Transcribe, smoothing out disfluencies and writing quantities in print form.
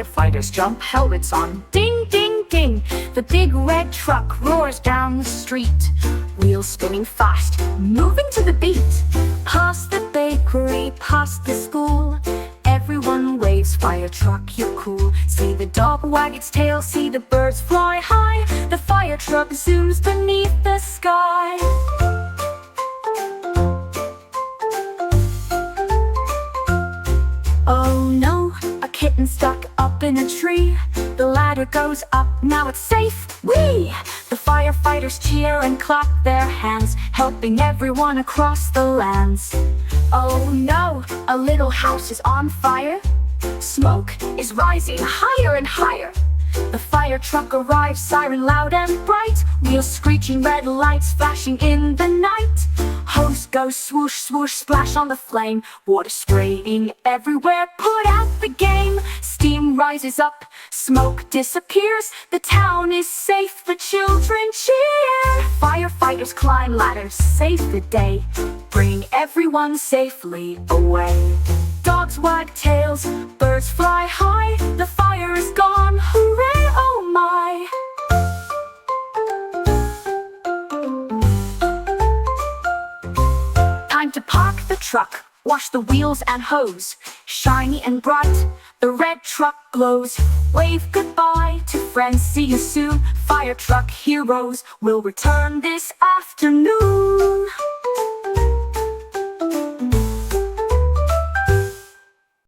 Firefighters jump, helmets on. Ding, ding, ding. The big red truck roars down the street. Wheels spinning fast, moving to the beat. Past the bakery, past the school. Everyone waves, fire truck, you're cool. See the dog wag its tail, see the birds fly high. The fire truck zooms beneath the sky. Oh no, a kitten stuck up in a tree. The ladder goes up, now it's safe. Whee! The firefighters cheer and clap their hands, helping everyone across the lands. Oh no, a little house is on fire. Smoke is rising higher and higher. The fire truck arrives, siren loud and bright. Wheels screeching, red lights flashing in the night. Hose goes swoosh, swoosh, splash on the flame. Water spraying everywhere, put out the game. Steam rises up, smoke disappears. The town is safe, the children cheer. Firefighters climb ladders, save the day, bring everyone safely away. Dogs wag tails, birds fly high. The fire is gone, hooray, oh my! Time to park the truck, wash the wheels and hose. Shiny and bright, the red truck glows. Wave goodbye to friends, see you soon. Fire truck heroes will return this afternoon.